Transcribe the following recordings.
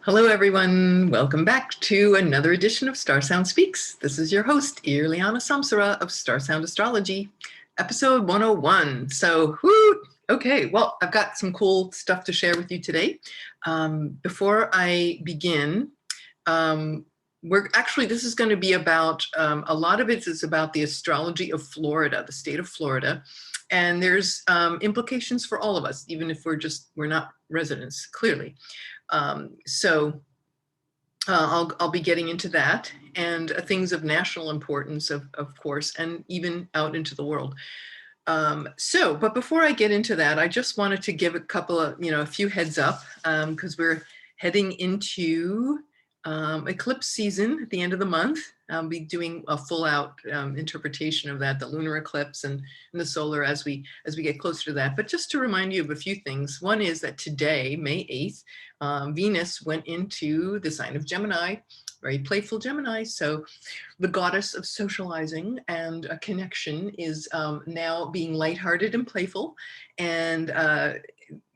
Hello, everyone. Welcome back to another edition of StarSound Speaks. This is your host, Irlianna of StarSound Astrology, episode 101. So, whoo! Okay, well, I've got some cool stuff to share with you today. Before I begin, this is going to be about, a lot of it is about the astrology of Florida, the state of Florida. And there's implications for all of us, even if we're not residents, clearly. I'll be getting into that and things of national importance, of course, and even out into the world. But before I get into that, I just wanted to give a few heads up, because we're heading into eclipse season at the end of the month. I'll be doing a full out interpretation of that, the lunar eclipse and the solar as we get closer to that. But just to remind you of a few things. One is that today, May 8th, Venus went into the sign of Gemini, very playful Gemini. So the goddess of socializing and a connection is now being lighthearted and playful. And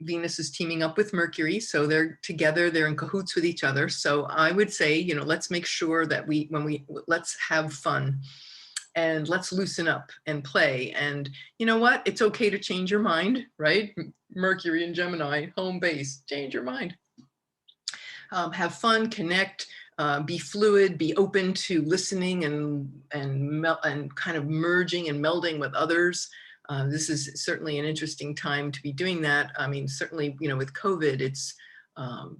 Venus is teaming up with Mercury, so they're together, they're in cahoots with each other. So I would say, let's make sure that let's have fun and let's loosen up and play. And you know what? It's okay to change your mind, right? Mercury and Gemini, home base, change your mind. Have fun, connect, be fluid, be open to listening and kind of merging and melding with others. This is certainly an interesting time to be doing that. I mean, certainly, with COVID, it's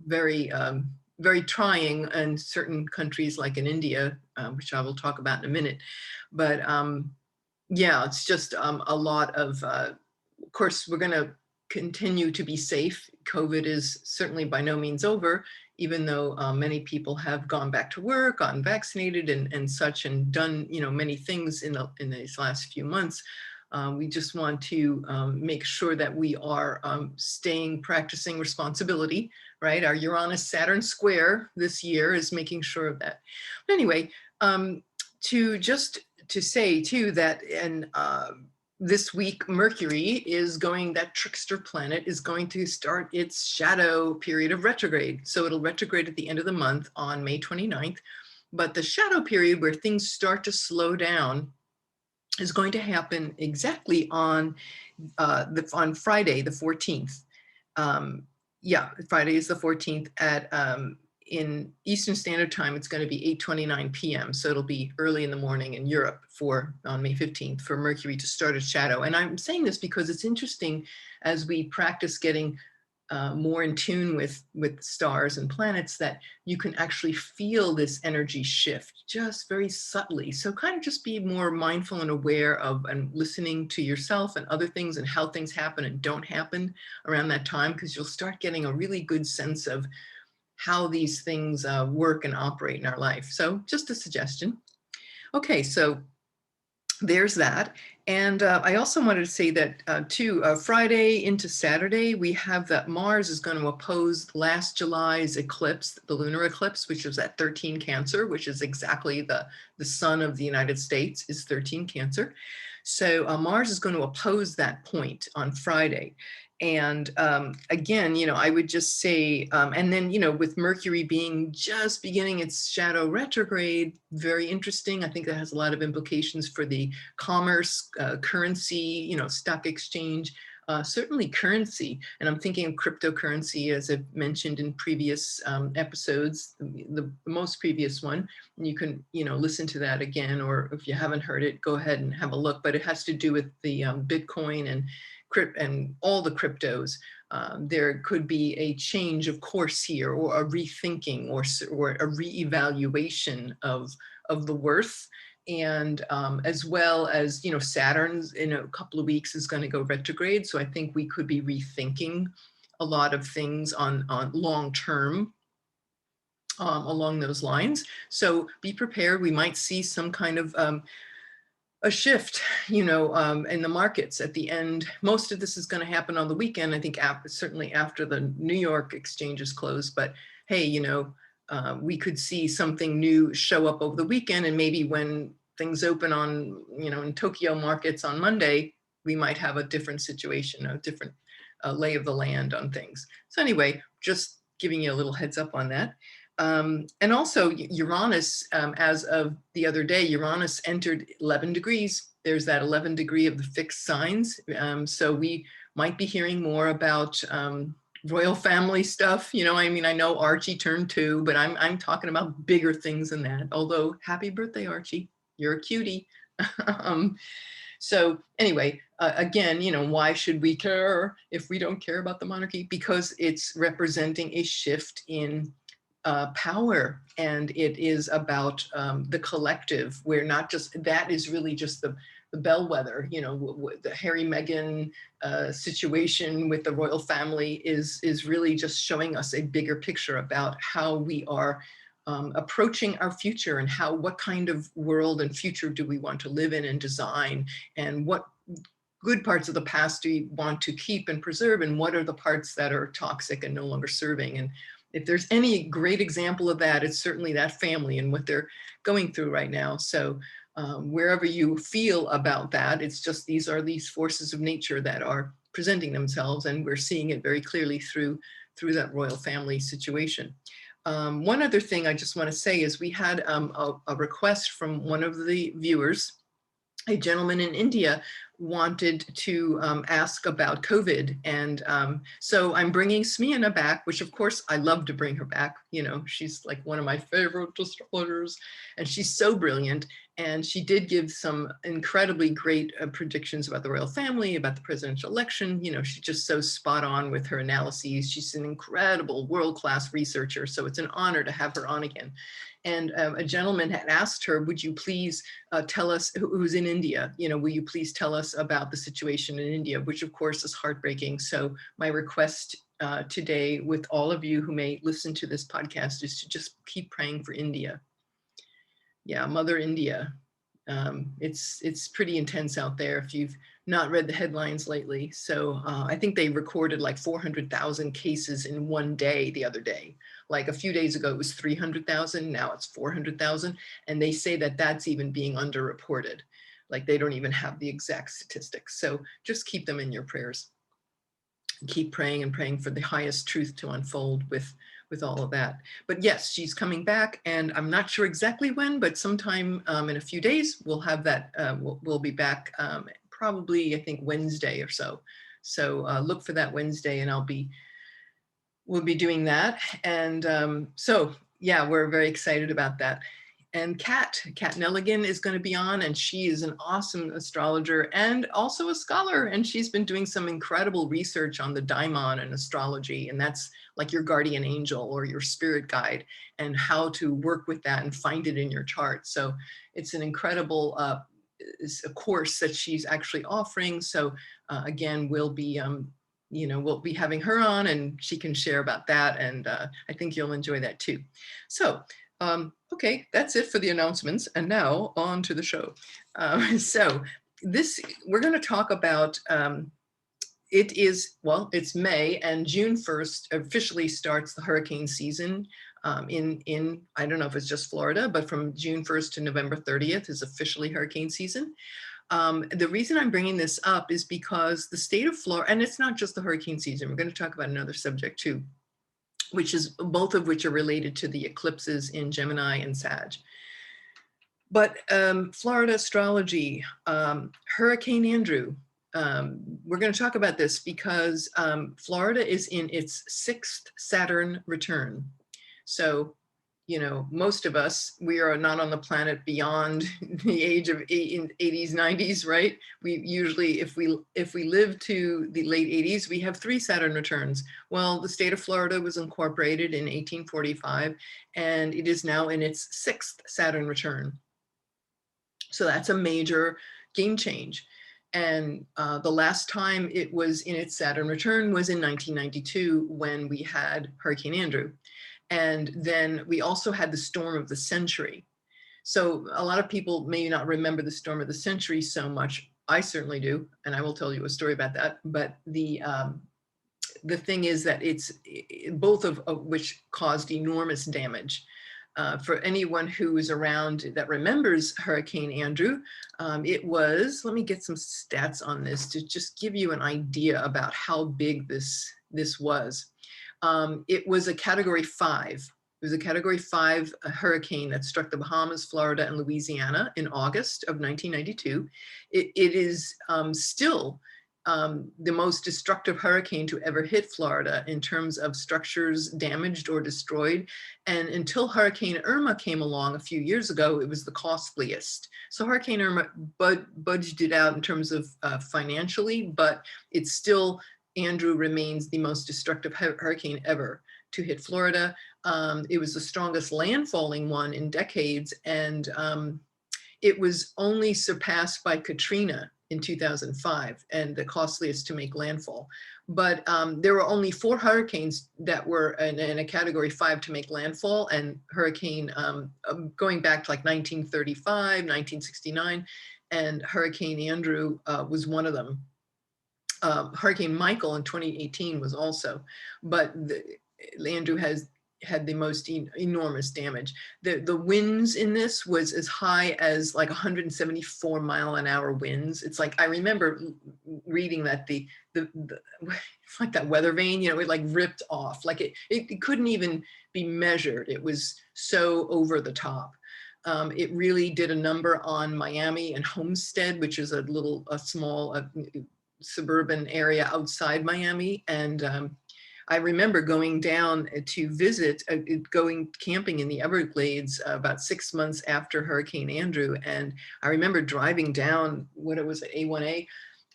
very trying in certain countries like in India, which I will talk about in a minute. But yeah, it's just a lot of course, we're going to continue to be safe. COVID is certainly by no means over, even though many people have gone back to work, gotten vaccinated and such, and done, many things in these last few months. We just want to make sure that we are practicing responsibility, right? Our Uranus-Saturn square this year is making sure of that. But anyway, to say too that this week, Mercury that trickster planet is going to start its shadow period of retrograde. So it'll retrograde at the end of the month on May 29th. But the shadow period where things start to slow down is going to happen exactly on Friday, the 14th. Friday is the 14th in Eastern Standard Time. It's going to be 8:29 p.m. So it'll be early in the morning in Europe on May 15th for Mercury to start its shadow. And I'm saying this because it's interesting as we practice getting more in tune with stars and planets, that you can actually feel this energy shift just very subtly. So kind of just be more mindful and aware of and listening to yourself and other things and how things happen and don't happen around that time, because you'll start getting a really good sense of how these things work and operate in our life. So just a suggestion. Okay, so there's that. And I also wanted to say that too, Friday into Saturday, we have that Mars is going to oppose last July's eclipse, the lunar eclipse, which was at 13 Cancer, which is exactly the sun of the United States is 13 Cancer. So Mars is going to oppose that point on Friday. And again, I would just say, and then, with Mercury just beginning its shadow retrograde, very interesting. I think that has a lot of implications for the commerce, currency, stock exchange, certainly currency. And I'm thinking of cryptocurrency, as I've mentioned in previous episodes, the most previous one. You can, listen to that again, or if you haven't heard it, go ahead and have a look. But it has to do with the Bitcoin and all the cryptos. There could be a change of course here, or a rethinking, or a reevaluation of the worth. And as well as, Saturn in a couple of weeks is going to go retrograde. So I think we could be rethinking a lot of things on long term along those lines. So be prepared. We might see some kind of a shift, in the markets at the end. Most of this is going to happen on the weekend, I think, certainly after the New York exchanges close. But hey, we could see something new show up over the weekend, and maybe when things open on, in Tokyo markets on Monday, we might have a different situation, a different lay of the land on things. So anyway, just giving you a little heads up on that. And also Uranus, as of the other day, Uranus entered 11 degrees. There's that 11 degree of the fixed signs. So we might be hearing more about royal family stuff. You know, I mean, I know Archie turned 2, but I'm talking about bigger things than that. Although, happy birthday, Archie. You're a cutie. So anyway, again, you know, why should we care if we don't care about the monarchy? Because it's representing a shift in power, and it is about the collective, where not just, that is really just the bellwether, you know, the Harry Meghan situation with the royal family is really just showing us a bigger picture about how we are approaching our future, and what kind of world and future do we want to live in and design, and what good parts of the past do we want to keep and preserve, and what are the parts that are toxic and no longer serving. And if there's any great example of that, it's certainly that family and what they're going through right now. So wherever you feel about that, it's just these are these forces of nature that are presenting themselves, and we're seeing it very clearly through that royal family situation. One other thing I just want to say is we had a request from one of the viewers. A gentleman in India wanted to ask about COVID. And so I'm bringing Smiana back, which of course I love to bring her back. You know, she's like one of my favorite astrologers, and she's so brilliant. And she did give some incredibly great predictions about the royal family, about the presidential election. You know, she's just so spot on with her analyses. She's an incredible world-class researcher. So it's an honor to have her on again. And a gentleman had asked her, would you please tell us, who's in India, you know, will you please tell us about the situation in India, which of course is heartbreaking. So my request today with all of you who may listen to this podcast is to just keep praying for India. Yeah, Mother India. It's pretty intense out there if you've not read the headlines lately. So I think they recorded like 400,000 cases in one day the other day. Like a few days ago, it was 300,000. Now it's 400,000. And they say that that's even being underreported. Like they don't even have the exact statistics. So just keep them in your prayers. Keep praying and praying for the highest truth to unfold with all of that. But yes, she's coming back, and I'm not sure exactly when, but sometime in a few days, we'll have that, we'll be back probably, I think, Wednesday or so. So look for that Wednesday, and we'll be doing that. And so, yeah, we're very excited about that. And Kat Nelligan is going to be on, and she is an awesome astrologer and also a scholar. And she's been doing some incredible research on the daimon and astrology. And that's like your guardian angel or your spirit guide, and how to work with that and find it in your chart. So it's an incredible a course that she's actually offering. So again, we'll be having her on, and she can share about that. And I think you'll enjoy that too. So okay, that's it for the announcements. And now on to the show. So we're going to talk about, it's May, and June 1st officially starts the hurricane season in, I don't know if it's just Florida, but from June 1st to November 30th is officially hurricane season. The reason I'm bringing this up is because the state of Florida, and it's not just the hurricane season, we're going to talk about another subject too, both of which are related to the eclipses in Gemini and Sag. But Florida astrology, Hurricane Andrew, we're going to talk about this because Florida is in its 6th Saturn return. So, you know, most of us, we are not on the planet beyond the age of 80s, 90s, right? We usually, if we live to the late 80s, we have 3 Saturn returns. Well, the state of Florida was incorporated in 1845, and it is now in its 6th Saturn return. So that's a major game change. And the last time it was in its Saturn return was in 1992 when we had Hurricane Andrew. And then we also had the storm of the century. So a lot of people may not remember the storm of the century so much. I certainly do, and I will tell you a story about that. But the thing is that it's both of which caused enormous damage. For anyone who is around that remembers Hurricane Andrew, it was, let me get some stats on this to just give you an idea about how big this was. It was a Category 5. It was a Category 5 hurricane that struck the Bahamas, Florida, and Louisiana in August of 1992. It is still the most destructive hurricane to ever hit Florida in terms of structures damaged or destroyed. And until Hurricane Irma came along a few years ago, it was the costliest. So Hurricane Irma budged it out in terms of financially, but it's still, Andrew remains the most destructive hurricane ever to hit Florida. It was the strongest landfalling one in decades, and it was only surpassed by Katrina in 2005 and the costliest to make landfall. But there were only 4 hurricanes that were in a Category 5 to make landfall, and hurricane going back to like 1935, 1969, and Hurricane Andrew was one of them. Hurricane Michael in 2018 was also, but Andrew had the most enormous damage. The winds in this was as high as like 174-mile-an-hour winds. It's like, I remember reading that it's like that weather vane, you know, it like ripped off, like it couldn't even be measured. It was so over the top. It really did a number on Miami and Homestead, which is a small suburban area outside Miami. And I remember going down to visit, going camping in the Everglades about 6 months after Hurricane Andrew. And I remember driving down, what it was, A1A,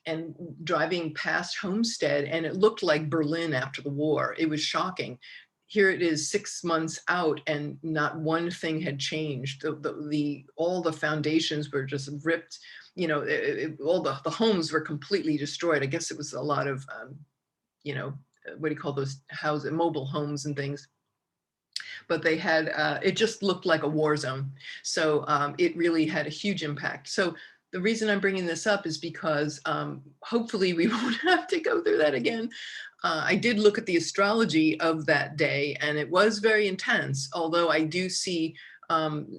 and driving past Homestead, and it looked like Berlin after the war. It was shocking. Here it is 6 months out, and not one thing had changed. All the foundations were just ripped. You know, all the homes were completely destroyed. I guess it was a lot of, you know, what do you call those houses, mobile homes and things. But they had, it just looked like a war zone. So it really had a huge impact. So the reason I'm bringing this up is because hopefully we won't have to go through that again. I did look at the astrology of that day, and it was very intense, although I do see,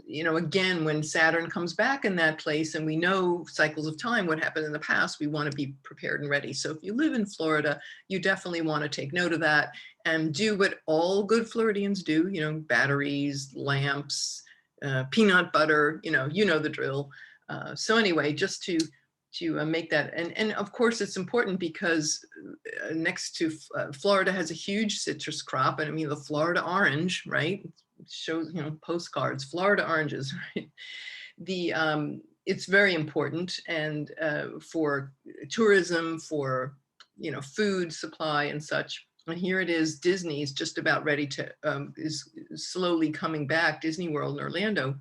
you know, again, when Saturn comes back in that place, and we know cycles of time, what happened in the past, we want to be prepared and ready. So if you live in Florida, you definitely want to take note of that and do what all good Floridians do, you know, batteries, lamps, peanut butter, you know the drill. So anyway, just to make that, and of course it's important because next to Florida has a huge citrus crop, and I mean the Florida orange, right? It shows, you know, postcards, Florida oranges, right? It's very important, and for tourism, for, you know, food supply and such. And here it is, Disney's just about ready to, is slowly coming back, Disney World in Orlando,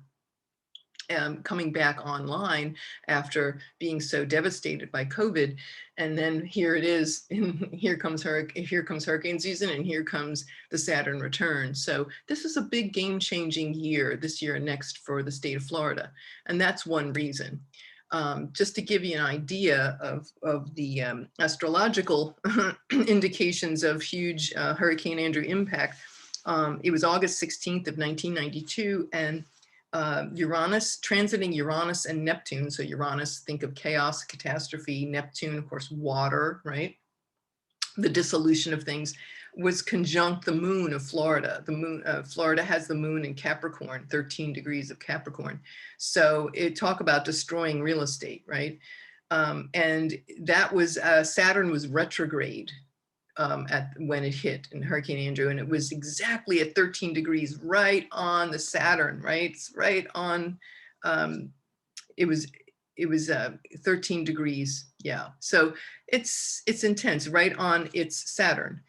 coming back online after being so devastated by COVID. And then here it is, here comes hurricane season, and here comes the Saturn return. So this is a big game-changing year, this year and next, for the state of Florida. And that's one reason. Just to give you an idea of the astrological indications of huge Hurricane Andrew impact, it was August 16th of 1992, and Uranus, transiting Uranus and Neptune. So Uranus, think of chaos, catastrophe. Neptune, of course, water, right? The dissolution of things, was conjunct the moon of Florida. The moon, Florida has the moon in Capricorn, 13 degrees of Capricorn. So it talk about destroying real estate, right? And that was, Saturn was retrograde when it hit in Hurricane Andrew, and it was exactly at 13 degrees, right on the Saturn, right? It's right on, it was 13 degrees, yeah. So it's intense, right on its Saturn,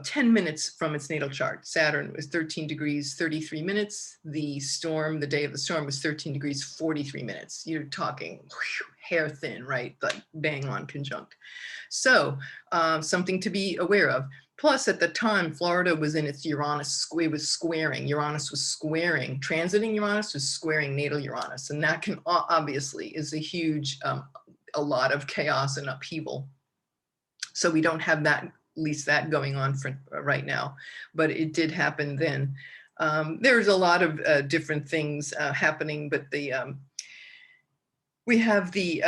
10 minutes from its natal chart. Saturn was 13 degrees, 33 minutes. The storm, the day of the storm, was 13 degrees, 43 minutes. You're talking hair thin, right? Like bang on conjunct. So something to be aware of. Plus, at the time, Florida was in its Uranus, it was squaring. Uranus was squaring, transiting Uranus was squaring natal Uranus. And that can obviously is a huge, a lot of chaos and upheaval. So we don't have that, at least that going on for right now, but it did happen then. There's a lot of different things happening, but we have the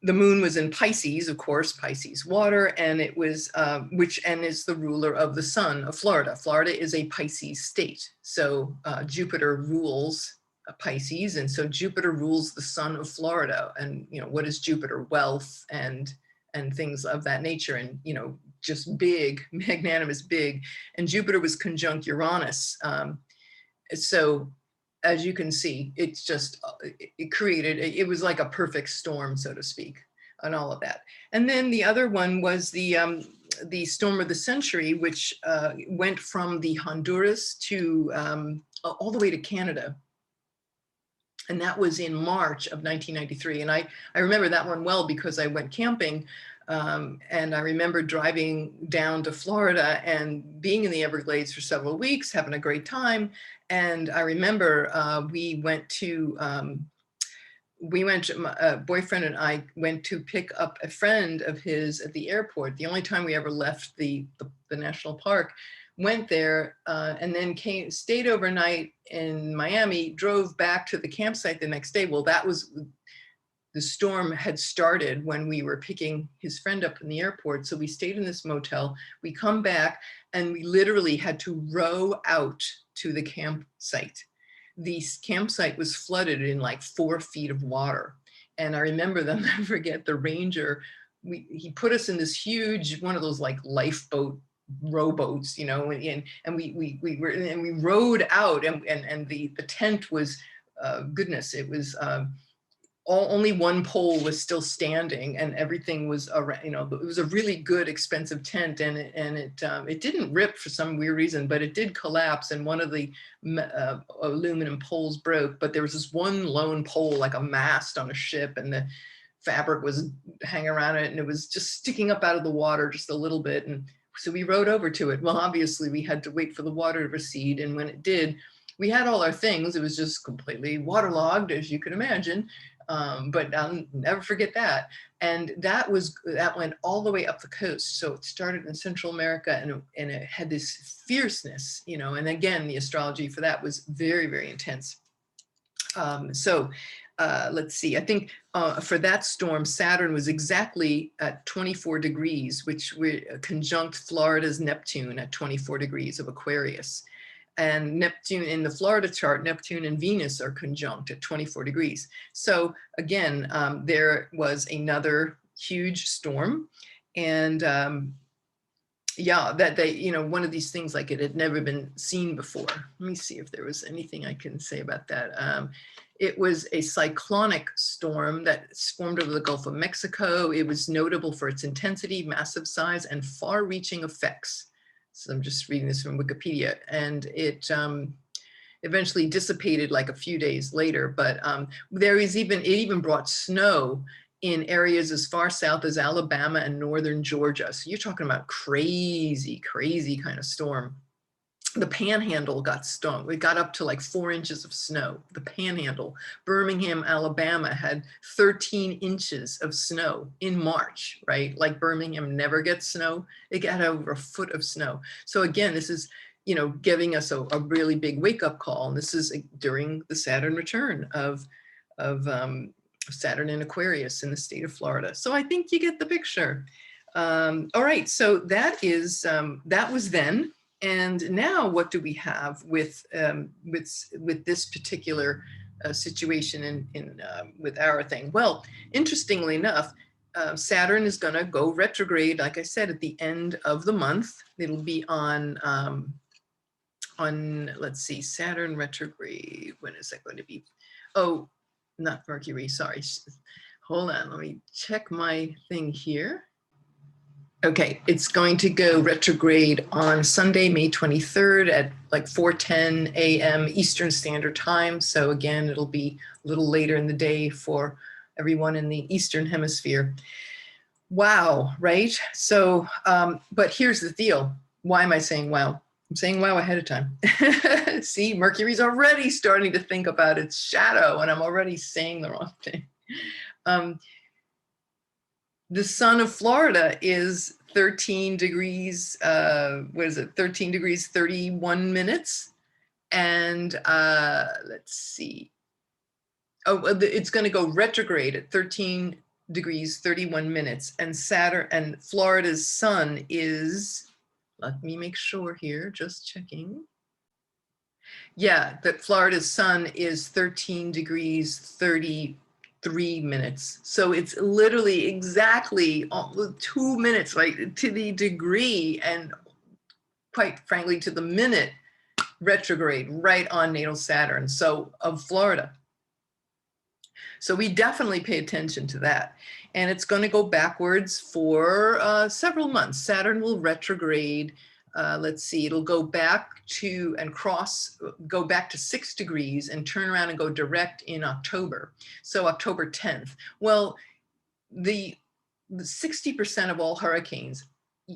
the moon was in Pisces, of course, Pisces water, and it was, and is the ruler of the sun of Florida. Florida is a Pisces state. So Jupiter rules Pisces, and so Jupiter rules the sun of Florida. And, what is Jupiter? Wealth and things of that nature, and, just big, magnanimous, big. And Jupiter was conjunct Uranus. So as you can see, it's just, it was like a perfect storm, so to speak, and all of that. And then the other one was the storm of the century, which went from the Honduras to all the way to Canada. And that was in March of 1993. And I remember that one well because I went camping. And I remember driving down to Florida and being in the Everglades for several weeks, having a great time. And I remember my boyfriend and I went to pick up a friend of his at the airport. The only time we ever left the national park, went there and then stayed overnight in Miami, drove back to the campsite the next day. Well, the storm had started when we were picking his friend up in the airport. So we stayed in this motel. We come back and we literally had to row out to the campsite. The campsite was flooded in like 4 feet of water. And I remember I'll never forget the ranger. He put us in this huge, one of those like lifeboat rowboats, and we rowed out, and the tent was, goodness, it was, only one pole was still standing, and everything was around, it was a really good, expensive tent, and it didn't rip for some weird reason, but it did collapse, and one of the aluminum poles broke. But there was this one lone pole, like a mast on a ship, and the fabric was hanging around it, and it was just sticking up out of the water just a little bit. And so we rowed over to it. Well, obviously we had to wait for the water to recede, and when it did, we had all our things. It was just completely waterlogged, as you can imagine. But I'll never forget that. And that went all the way up the coast. So it started in Central America, and it had this fierceness, and again, the astrology for that was very, very intense. Let's see, I think for that storm, Saturn was exactly at 24 degrees, which were conjunct Florida's Neptune at 24 degrees of Aquarius. And Neptune in the Florida chart, Neptune and Venus are conjunct at 24 degrees. So again, there was another huge storm. And yeah, that one of these things, like, it had never been seen before. Let me see if there was anything I can say about that. It was a cyclonic storm that formed over the Gulf of Mexico. It was notable for its intensity, massive size, and far-reaching effects. So I'm just reading this from Wikipedia, and it eventually dissipated like a few days later. But it even brought snow in areas as far south as Alabama and northern Georgia. So you're talking about crazy, crazy kind of storm. The Panhandle got stung. It got up to like 4 inches of snow. The Panhandle, Birmingham, Alabama had 13 inches of snow in March, right? Like Birmingham never gets snow. It got over a foot of snow. So again, this is, giving us a really big wake-up call. And this is during the Saturn return of Saturn in Aquarius in the state of Florida. So I think you get the picture. All right, so that was then. And now, what do we have with this particular situation with our thing? Well, interestingly enough, Saturn is going to go retrograde, like I said, at the end of the month. It'll be on let's see, Saturn retrograde. When is that going to be? Oh, not Mercury. Sorry. Hold on. Let me check my thing here. Okay, it's going to go retrograde on Sunday, May 23rd at like 4:10 a.m. Eastern Standard Time. So again, it'll be a little later in the day for everyone in the Eastern Hemisphere. Wow, right? So, but here's the deal. Why am I saying wow? I'm saying wow ahead of time. See, Mercury's already starting to think about its shadow, and I'm already saying the wrong thing. The sun of Florida is 13 degrees, 13 degrees, 31 minutes. And let's see. Oh, it's going to go retrograde at 13 degrees, 31 minutes. And Saturn and Florida's sun is, let me make sure here, just checking. Yeah, that Florida's sun is 13 degrees, 33 minutes. So it's literally exactly 2 minutes, right, to the degree and quite frankly to the minute retrograde right on natal Saturn, so of Florida. So we definitely pay attention to that. And it's going to go backwards for several months. Saturn will retrograde. Let's see, it'll go back to and go back to 6 degrees and turn around and go direct in October. So October 10th. Well, the 60% of all hurricanes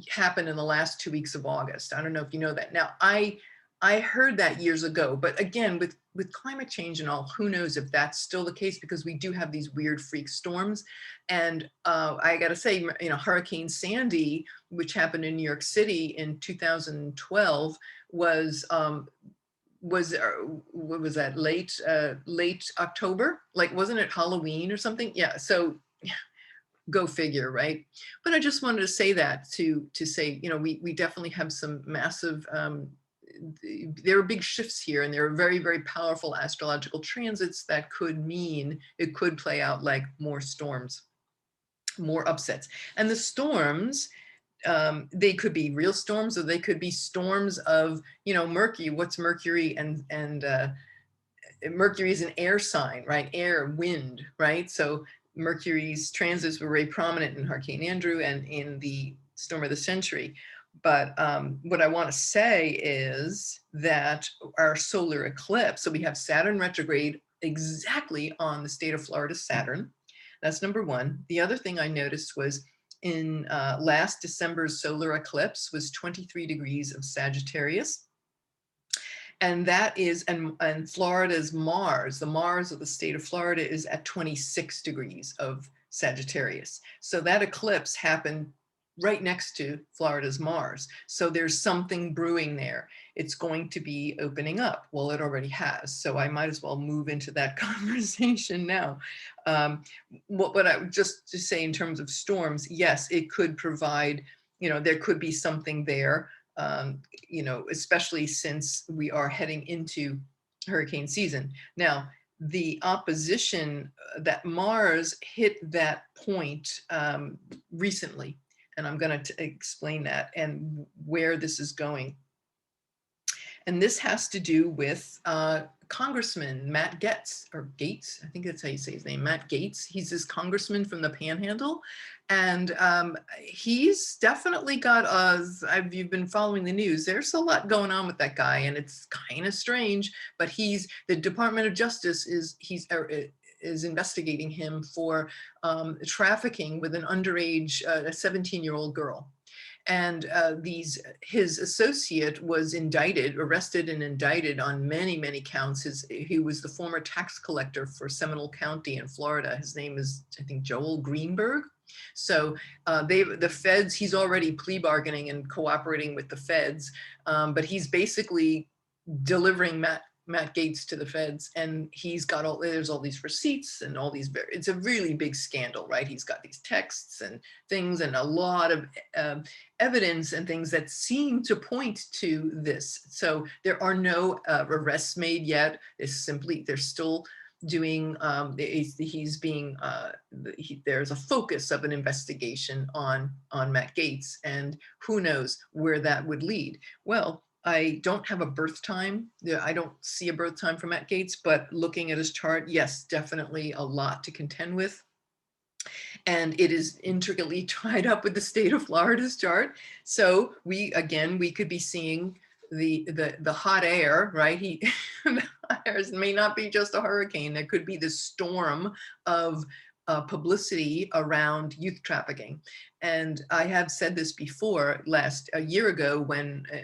happen in the last 2 weeks of August. I don't know if you know that. Now, I heard that years ago, but again, with climate change and all, who knows if that's still the case, because we do have these weird freak storms. And I got to say, you know, Hurricane Sandy, which happened in New York City in 2012, was what was that, late October? Like, wasn't it Halloween or something? Yeah. So go figure, right? But I just wanted to say that to say, you know, we definitely have some massive, there are big shifts here, and there are very, very powerful astrological transits that could mean it could play out like more storms, more upsets. And the storms, they could be real storms, or they could be storms of, you know, Mercury. What's Mercury? And Mercury is an air sign, right? Air, wind, right? So Mercury's transits were very prominent in Hurricane Andrew and in the storm of the century. But what I want to say is that our solar eclipse, so we have Saturn retrograde exactly on the state of Florida Saturn. That's number one. The other thing I noticed was in last December's solar eclipse was 23 degrees of Sagittarius. And that is, and Florida's Mars, the Mars of the state of Florida, is at 26 degrees of Sagittarius. So that eclipse happened right next to Florida's Mars. So there's something brewing there. It's going to be opening up. Well, it already has. So I might as well move into that conversation now. What I would just to say in terms of storms, yes, it could provide, you know, there could be something there. You know, especially since we are heading into hurricane season. Now, the opposition that Mars hit that point recently, and I'm going to explain that and where this is going. And this has to do with Congressman Matt Gaetz, or Gates, I think that's how you say his name, Matt Gaetz. He's this congressman from the Panhandle. And he's definitely got if you've been following the news, there's a lot going on with that guy, and it's kind of strange, but the Department of Justice is investigating him for trafficking with an underage, a 17-year-old girl. And his associate was arrested and indicted on many, many counts. He was the former tax collector for Seminole County in Florida. His name is, I think, Joel Greenberg. So the feds, he's already plea bargaining and cooperating with the feds, but he's basically delivering Matt Gaetz to the feds, and he's got there's all these receipts and all these, it's a really big scandal, right? He's got these texts and things and a lot of evidence and things that seem to point to this. So there are no arrests made yet. They're still doing, there's a focus of an investigation on Matt Gaetz, and who knows where that would lead. Well, I don't have a birth time. I don't see a birth time for Matt Gaetz, but looking at his chart, yes, definitely a lot to contend with. And it is intricately tied up with the state of Florida's chart. So we could be seeing the hot air, right? The hot air may not be just a hurricane. There could be this storm of publicity around youth trafficking. And I have said this before, a year ago,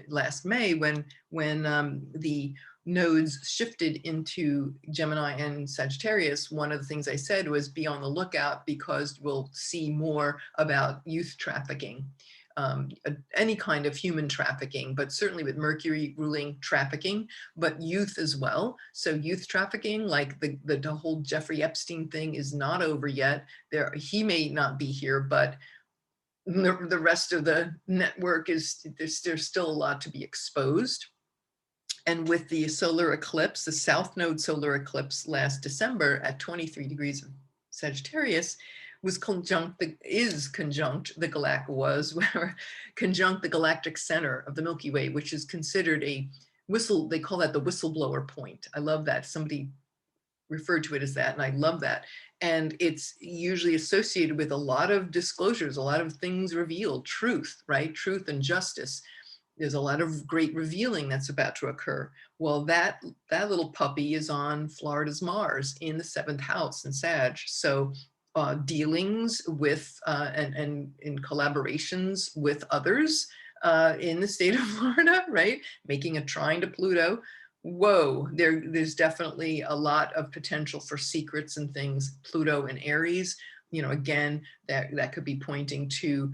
last May, when the nodes shifted into Gemini and Sagittarius, one of the things I said was be on the lookout, because we'll see more about youth trafficking any kind of human trafficking, but certainly with Mercury ruling trafficking, but youth as well. So youth trafficking, like the whole Jeffrey Epstein thing is not over yet. He may not be here, but the rest of the network is, there's still a lot to be exposed. And with the solar eclipse, the South Node solar eclipse last December at 23 degrees of Sagittarius was conjunct the galactic center of the Milky Way, which is considered a they call that the whistleblower point. I love that. Somebody referred to it as that, and I love that. And it's usually associated with a lot of disclosures, a lot of things revealed, truth, right? Truth and justice. There's a lot of great revealing that's about to occur. Well, that little puppy is on Florida's Mars in the 7th house in Sag. So dealings with and in collaborations with others in the state of Florida, right? Making a trine to Pluto. Whoa, there's definitely a lot of potential for secrets and things. Pluto and Aries, again, that could be pointing to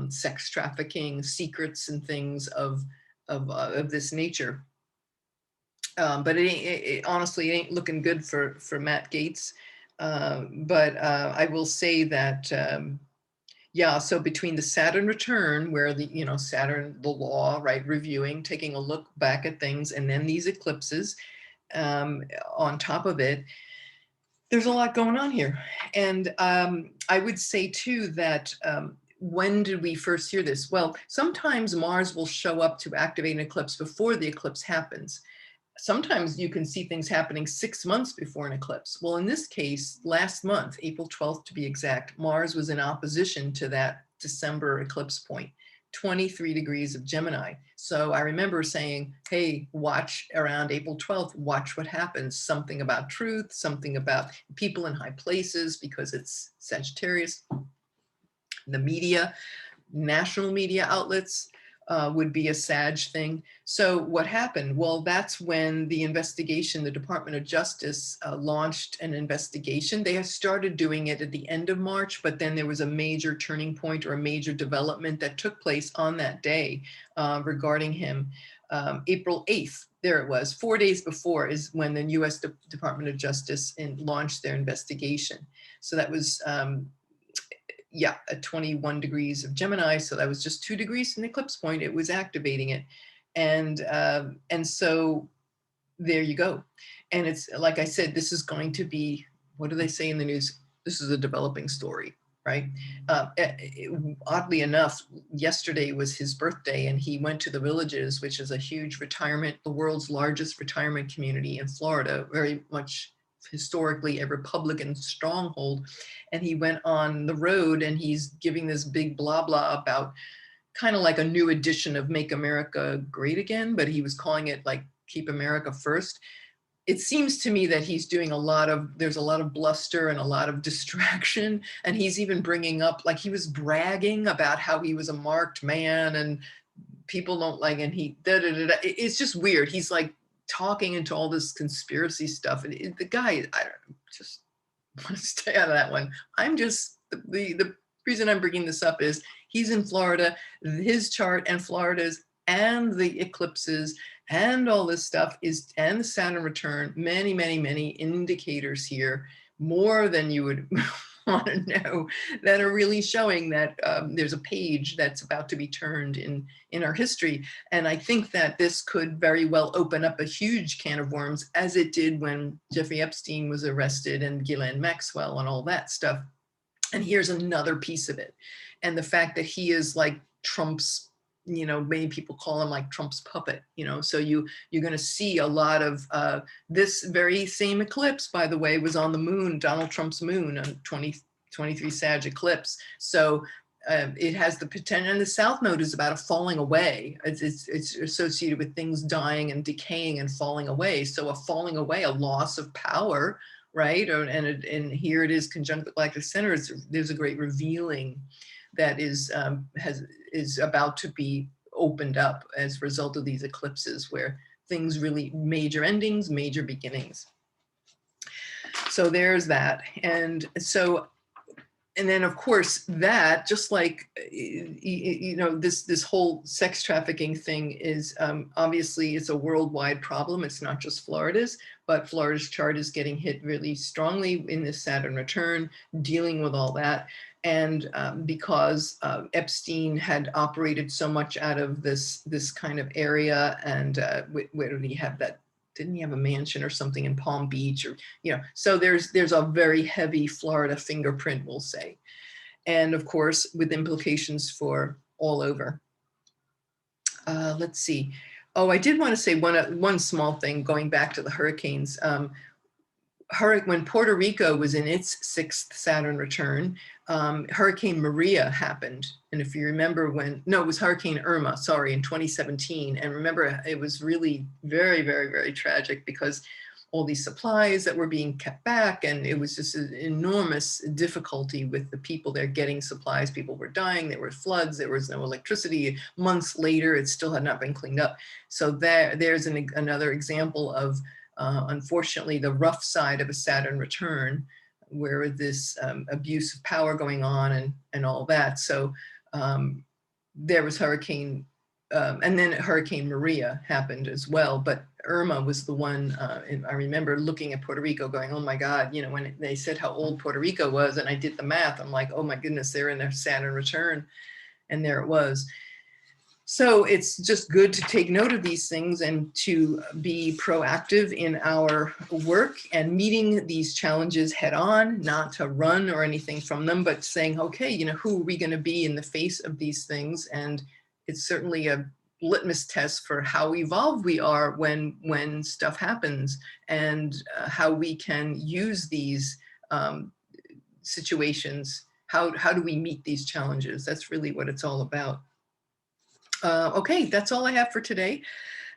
sex trafficking, secrets and things of this nature. But honestly, it ain't looking good for Matt Gaetz. But I will say that, yeah, so between the Saturn return, where Saturn, the law, right, reviewing, taking a look back at things, and then these eclipses on top of it, there's a lot going on here. And I would say too that when did we first hear this? Well, sometimes Mars will show up to activate an eclipse before the eclipse happens. Sometimes you can see things happening 6 months before an eclipse. Well, in this case, last month, April 12th to be exact, Mars was in opposition to that December eclipse point, 23 degrees of Gemini. So I remember saying, hey, watch around April 12th, watch what happens. Something about truth, something about people in high places, because it's Sagittarius. The media, national media outlets, would be a Sag thing. So what happened? Well, that's when the investigation, the Department of Justice launched an investigation. They had started doing it at the end of March, but then there was a major turning point or a major development that took place on that day regarding him. April 8th, there it was, 4 days before is when the US Department of Justice launched their investigation. So that was yeah, at 21 degrees of Gemini. So that was just 2 degrees from the eclipse point. It was activating it. And so there you go. And it's, like I said, this is going to be, what do they say in the news? This is a developing story, right? Oddly enough, yesterday was his birthday, and he went to the Villages, which is a huge retirement, the world's largest retirement community in Florida, very much historically a Republican stronghold. And he went on the road and he's giving this big blah blah about kind of like a new edition of Make America Great Again, but he was calling it like Keep America First. It seems to me that he's doing there's a lot of bluster and a lot of distraction. And he's even bringing up, like, he was bragging about how he was a marked man and people don't like, and he it's just weird. He's like talking into all this conspiracy stuff, and the guy, I don't just want to stay out of that one. I'm just, the reason I'm bringing this up is he's in Florida, his chart and Florida's and the eclipses and all this stuff is, and the Saturn return, many, many, many indicators here, more than you would want to know, that are really showing that there's a page that's about to be turned in our history. And I think that this could very well open up a huge can of worms, as it did when Jeffrey Epstein was arrested and Ghislaine Maxwell and all that stuff. And here's another piece of it. And the fact that he is like Trump's, many people call him like Trump's puppet, so you're going to see a lot of this very same eclipse, by the way, was on the moon, Donald Trump's moon, on 23 Sag eclipse. So it has the potential, and the South Node is about a falling away. It's associated with things dying and decaying and falling away. So a falling away, a loss of power, right? And here it is conjunct the galactic center. There's a great revealing that is about to be opened up as a result of these eclipses, where things really, major endings, major beginnings. So there's that. And so and then of course that, just like, you know, this whole sex trafficking thing is obviously it's a worldwide problem. It's not just Florida's, but Florida's chart is getting hit really strongly in this Saturn return, dealing with all that. And because Epstein had operated so much out of this kind of area, and where did he have that? Didn't he have a mansion or something in Palm Beach, or, you know, so there's a very heavy Florida fingerprint, we'll say. And of course, with implications for all over. Let's see. Oh, I did want to say one small thing, going back to the hurricanes. When Puerto Rico was in its 6th Saturn return, Hurricane Maria happened. And if you remember no, it was Hurricane Irma, sorry, in 2017. And remember, it was really very, very, very tragic, because all these supplies that were being kept back, and it was just an enormous difficulty with the people there getting supplies. People were dying, there were floods, there was no electricity. Months later, it still had not been cleaned up. So there's another example of, unfortunately, the rough side of a Saturn return, where this abuse of power going on and all that. So there was Hurricane, and then Hurricane Maria happened as well. But Irma was the one, I remember looking at Puerto Rico going, oh my God, you know, when they said how old Puerto Rico was, and I did the math, I'm like, oh my goodness, they're in their Saturn return. And there it was. So it's just good to take note of these things and to be proactive in our work and meeting these challenges head on, not to run or anything from them, but saying, okay, you know, who are we going to be in the face of these things? And it's certainly a litmus test for how evolved we are when stuff happens, and how we can use these situations. How do we meet these challenges? That's really what it's all about. Okay, that's all I have for today.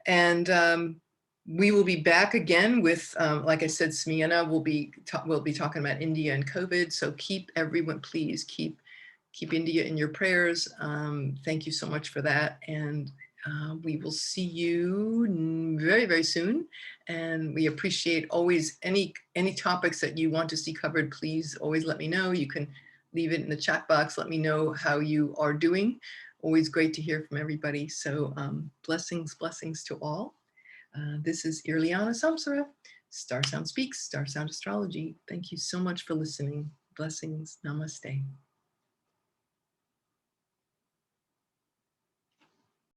And we will be back again with, like I said, Smiyana will be talking about India and COVID. So keep everyone, please keep India in your prayers. Thank you so much for that. And we will see you very, very soon. And we appreciate always any topics that you want to see covered. Please always let me know. You can leave it in the chat box. Let me know how you are doing. Always great to hear from everybody. So blessings to all. This is Irlianna Samsara, StarSound Speaks, StarSound Astrology. Thank you so much for listening. Blessings. Namaste.